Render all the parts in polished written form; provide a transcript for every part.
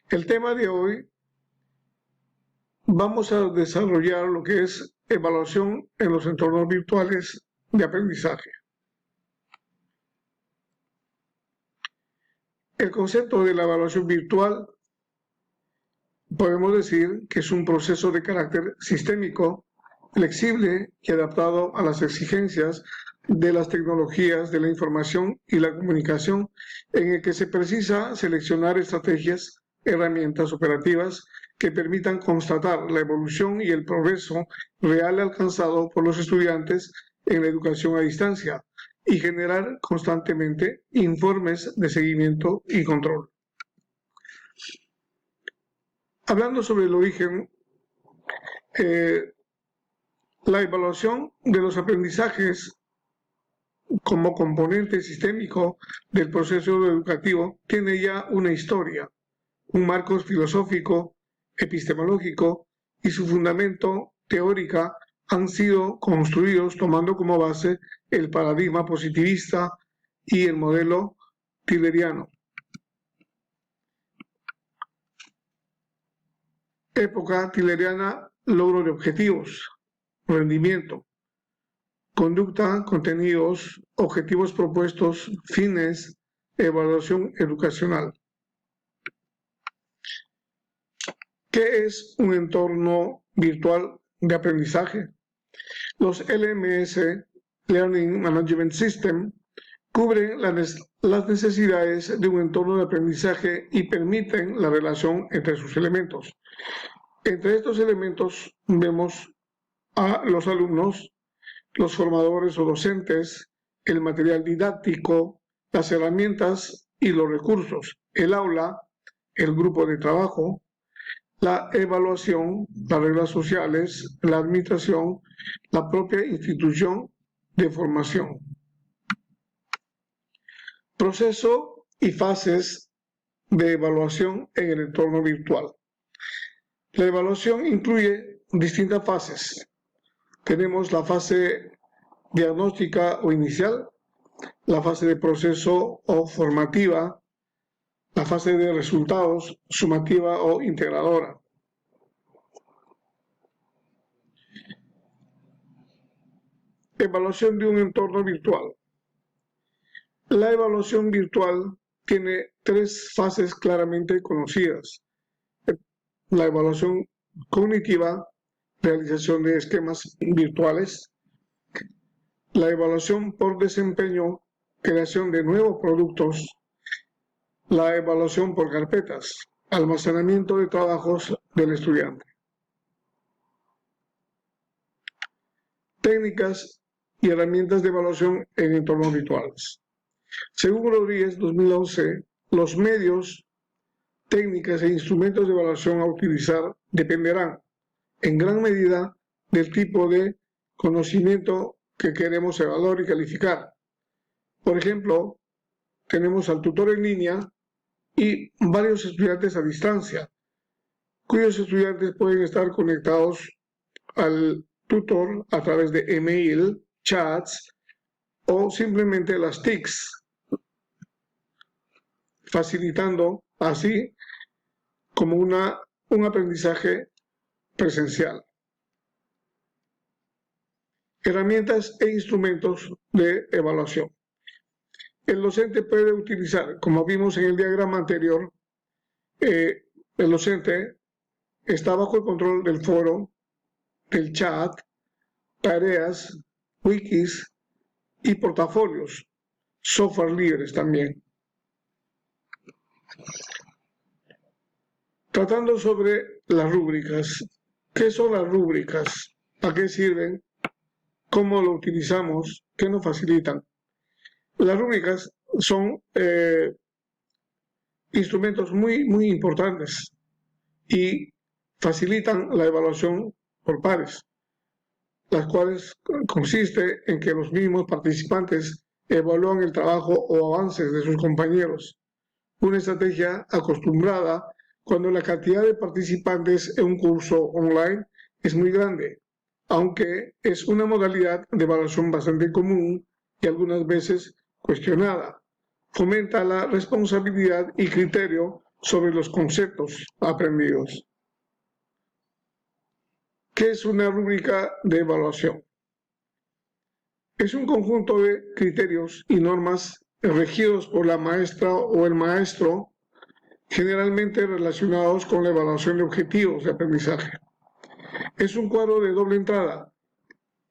El tema de hoy vamos a desarrollar lo que es evaluación en los entornos virtuales de aprendizaje. El concepto de la evaluación virtual podemos decir que es un proceso de carácter sistémico, flexible y adaptado a las exigencias de las tecnologías de la información y la comunicación, en el que se precisa seleccionar estrategias, herramientas operativas que permitan constatar la evolución y el progreso real alcanzado por los estudiantes en la educación a distancia y generar constantemente informes de seguimiento y control. Hablando sobre el origen, la evaluación de los aprendizajes como componente sistémico del proceso educativo tiene ya una historia, un marco filosófico, epistemológico y su fundamento teórica han sido construidos tomando como base el paradigma positivista y el modelo tilleriano. Época tilleriana, logro de objetivos, rendimiento, conducta, contenidos, objetivos propuestos, fines, evaluación educacional. ¿Qué es un entorno virtual de aprendizaje? Los LMS, Learning Management System, cubren las necesidades de un entorno de aprendizaje y permiten la relación entre sus elementos. Entre estos elementos vemos a los alumnos, los formadores o docentes, el material didáctico, las herramientas y los recursos, el aula, el grupo de trabajo, la evaluación, las reglas sociales, la administración, la propia institución de formación. Proceso y fases de evaluación en el entorno virtual. La evaluación incluye distintas fases. Tenemos la fase diagnóstica o inicial, la fase de proceso o formativa, la fase de resultados, sumativa o integradora. Evaluación de un entorno virtual. La evaluación virtual tiene tres fases claramente conocidas. La evaluación cognitiva, realización de esquemas virtuales, la evaluación por desempeño, creación de nuevos productos, la evaluación por carpetas, almacenamiento de trabajos del estudiante. Técnicas y herramientas de evaluación en entornos virtuales. Según Rodríguez 2011, los medios, técnicas e instrumentos de evaluación a utilizar dependerán en gran medida del tipo de conocimiento que queremos evaluar y calificar. Por ejemplo, tenemos al tutor en línea y varios estudiantes a distancia, cuyos estudiantes pueden estar conectados al tutor a través de email, chats o simplemente las TICs, facilitando así como un aprendizaje presencial. Herramientas e instrumentos de evaluación. El docente puede utilizar, como vimos en el diagrama anterior, el docente está bajo el control del foro, del chat, tareas, wikis y portafolios, software libres también. Tratando sobre las rúbricas. ¿Qué son las rúbricas? ¿A qué sirven? ¿Cómo lo utilizamos? ¿Qué nos facilitan? Las rúbricas son instrumentos muy importantes y facilitan la evaluación por pares, las cuales consiste en que los mismos participantes evalúan el trabajo o avances de sus compañeros. Una estrategia acostumbrada cuando la cantidad de participantes en un curso online es muy grande, aunque es una modalidad de evaluación bastante común y algunas veces cuestionada. Fomenta la responsabilidad y criterio sobre los conceptos aprendidos. ¿Qué es una rúbrica de evaluación? Es un conjunto de criterios y normas regidos por la maestra o el maestro, generalmente relacionados con la evaluación de objetivos de aprendizaje. Es un cuadro de doble entrada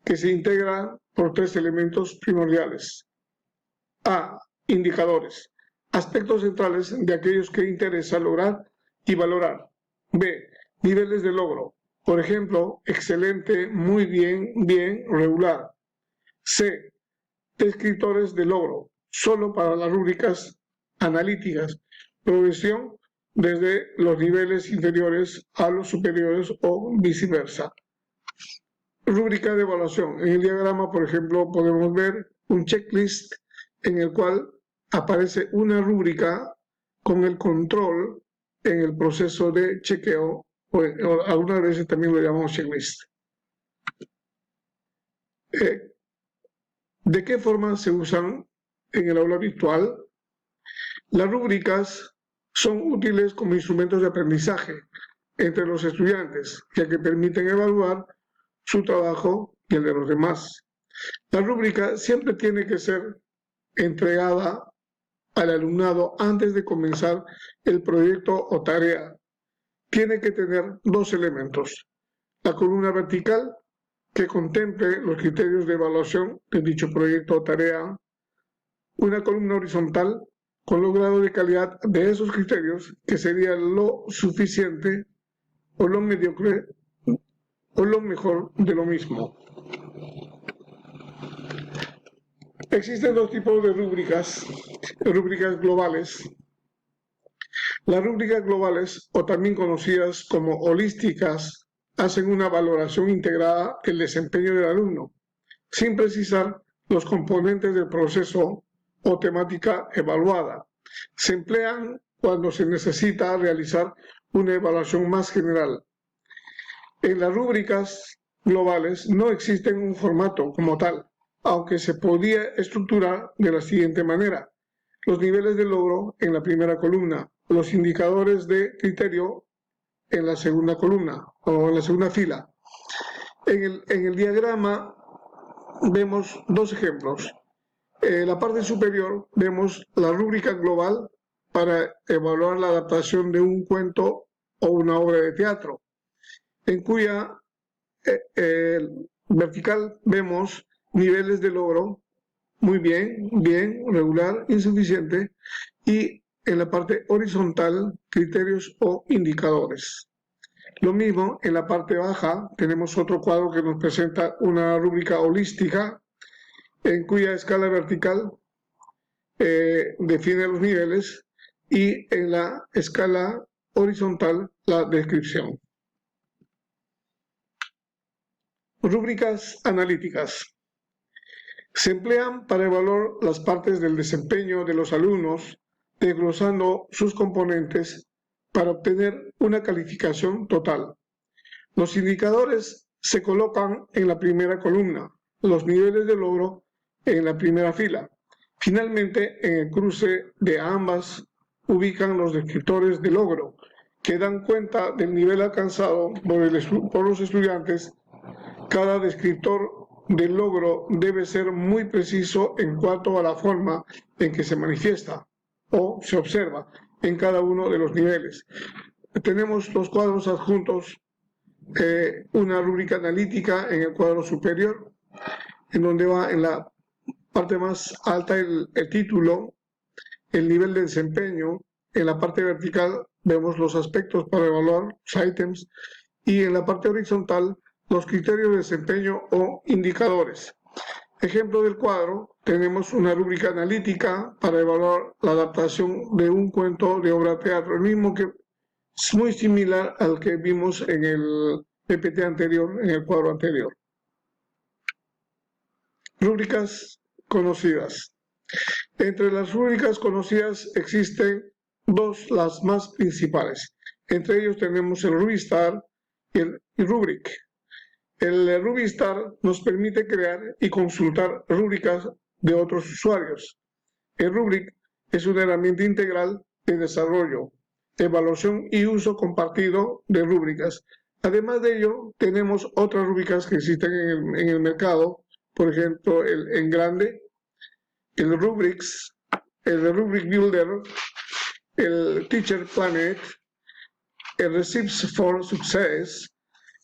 que se integra por tres elementos primordiales. A. Indicadores. Aspectos centrales de aquellos que interesa lograr y valorar. B. Niveles de logro. Por ejemplo, excelente, muy bien, bien, regular. C. Descriptores de logro. Solo para las rúbricas analíticas. Progresión desde los niveles inferiores a los superiores o viceversa. Rúbrica de evaluación. En el diagrama, por ejemplo, podemos ver un checklist en el cual aparece una rúbrica con el control en el proceso de chequeo, o algunas veces también lo llamamos checklist. ¿De qué forma se usan en el aula virtual? Las rúbricas son útiles como instrumentos de aprendizaje entre los estudiantes, ya que permiten evaluar su trabajo y el de los demás. La rúbrica siempre tiene que ser entregada al alumnado antes de comenzar el proyecto o tarea. Tiene que tener dos elementos: la columna vertical, que contemple los criterios de evaluación de dicho proyecto o tarea; una columna horizontal con los grados de calidad de esos criterios, que sería lo suficiente o lo mediocre o lo mejor de lo mismo. Existen dos tipos de rúbricas globales. Las rúbricas globales, o también conocidas como holísticas, hacen una valoración integrada del desempeño del alumno, sin precisar los componentes del proceso o temática evaluada. Se emplean cuando se necesita realizar una evaluación más general. En las rúbricas globales no existe un formato como tal, aunque se podía estructurar de la siguiente manera: los niveles de logro en la primera columna, los indicadores de criterio en la segunda columna o en la segunda fila. En el diagrama vemos dos ejemplos. En la parte superior vemos la rúbrica global para evaluar la adaptación de un cuento o una obra de teatro, en cuya vertical vemos niveles de logro: muy bien, bien, regular, insuficiente; y en la parte horizontal, criterios o indicadores. Lo mismo en la parte baja, tenemos otro cuadro que nos presenta una rúbrica holística, en cuya escala vertical define los niveles, y en la escala horizontal la descripción. Rúbricas analíticas. Se emplean para evaluar las partes del desempeño de los alumnos, desglosando sus componentes para obtener una calificación total. Los indicadores se colocan en la primera columna, los niveles de logro en la primera fila. Finalmente, en el cruce de ambas ubican los descriptores de logro, que dan cuenta del nivel alcanzado por los estudiantes. Cada descriptor del logro debe ser muy preciso en cuanto a la forma en que se manifiesta o se observa en cada uno de los niveles. Tenemos los cuadros adjuntos, una rúbrica analítica en el cuadro superior, en donde va en la parte más alta el título, el nivel de desempeño. En la parte vertical vemos los aspectos para evaluar, los ítems, y en la parte horizontal los criterios de desempeño o indicadores. Ejemplo del cuadro: tenemos una rúbrica analítica para evaluar la adaptación de un cuento de obra de teatro, el mismo que es muy similar al que vimos en el PPT anterior, en el cuadro anterior. Rúbricas conocidas. Entre las rúbricas conocidas existen dos, las más principales. Entre ellos tenemos el Rubistar y el Rubric. El Rubistar nos permite crear y consultar rúbricas de otros usuarios. El Rubric es una herramienta integral de desarrollo. evaluación y uso compartido de rúbricas. Además de ello, tenemos otras rúbricas que existen en el mercado, por ejemplo, el En Grande, el Rubrics, el Rubric Builder, el Teacher Planet, el Recipes for Success,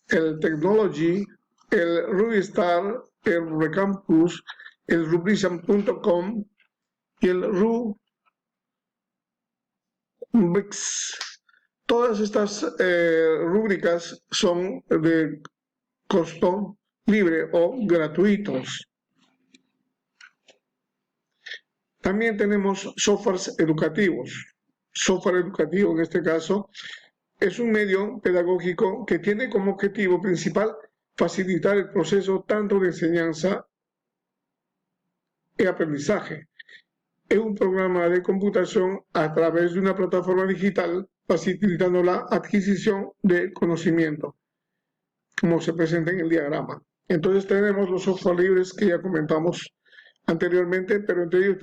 el Technology, el RubyStar, el Recampus, el Rubrician.com y el Rubrics. Todas estas rúbricas son de costo libre o gratuitos. También tenemos softwares educativos. Software educativo, en este caso, es un medio pedagógico que tiene como objetivo principal facilitar el proceso tanto de enseñanza y aprendizaje. Es un programa de computación a través de una plataforma digital facilitando la adquisición de conocimiento, como se presenta en el diagrama. Entonces tenemos los software libres que ya comentamos anteriormente, pero entre ellos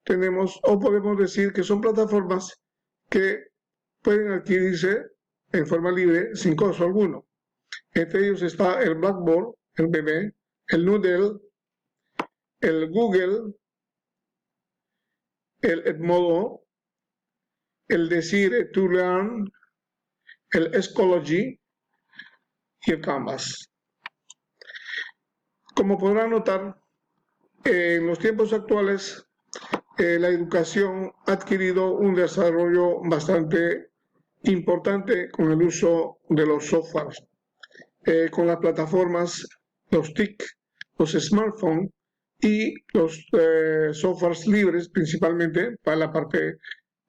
tenemos o podemos decir que son plataformas que pueden adquirirse en forma libre sin costo alguno. Entre ellos está el Blackboard, el BB, el Noodle, el Google, el Edmodo, el Desire to Learn, el Schoology y el Canvas. Como podrán notar, en los tiempos actuales la educación ha adquirido un desarrollo bastante importante con el uso de los softwares, con las plataformas, los TIC, los smartphones y los softwares libres, principalmente para la parte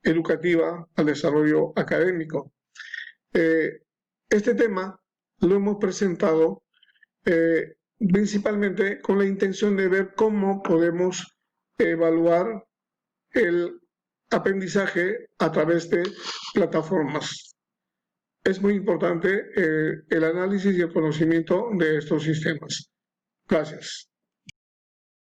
educativa al desarrollo académico. Este tema lo hemos presentado principalmente con la intención de ver cómo podemos evaluar el aprendizaje a través de plataformas. Es muy importante el análisis y el conocimiento de estos sistemas. Gracias.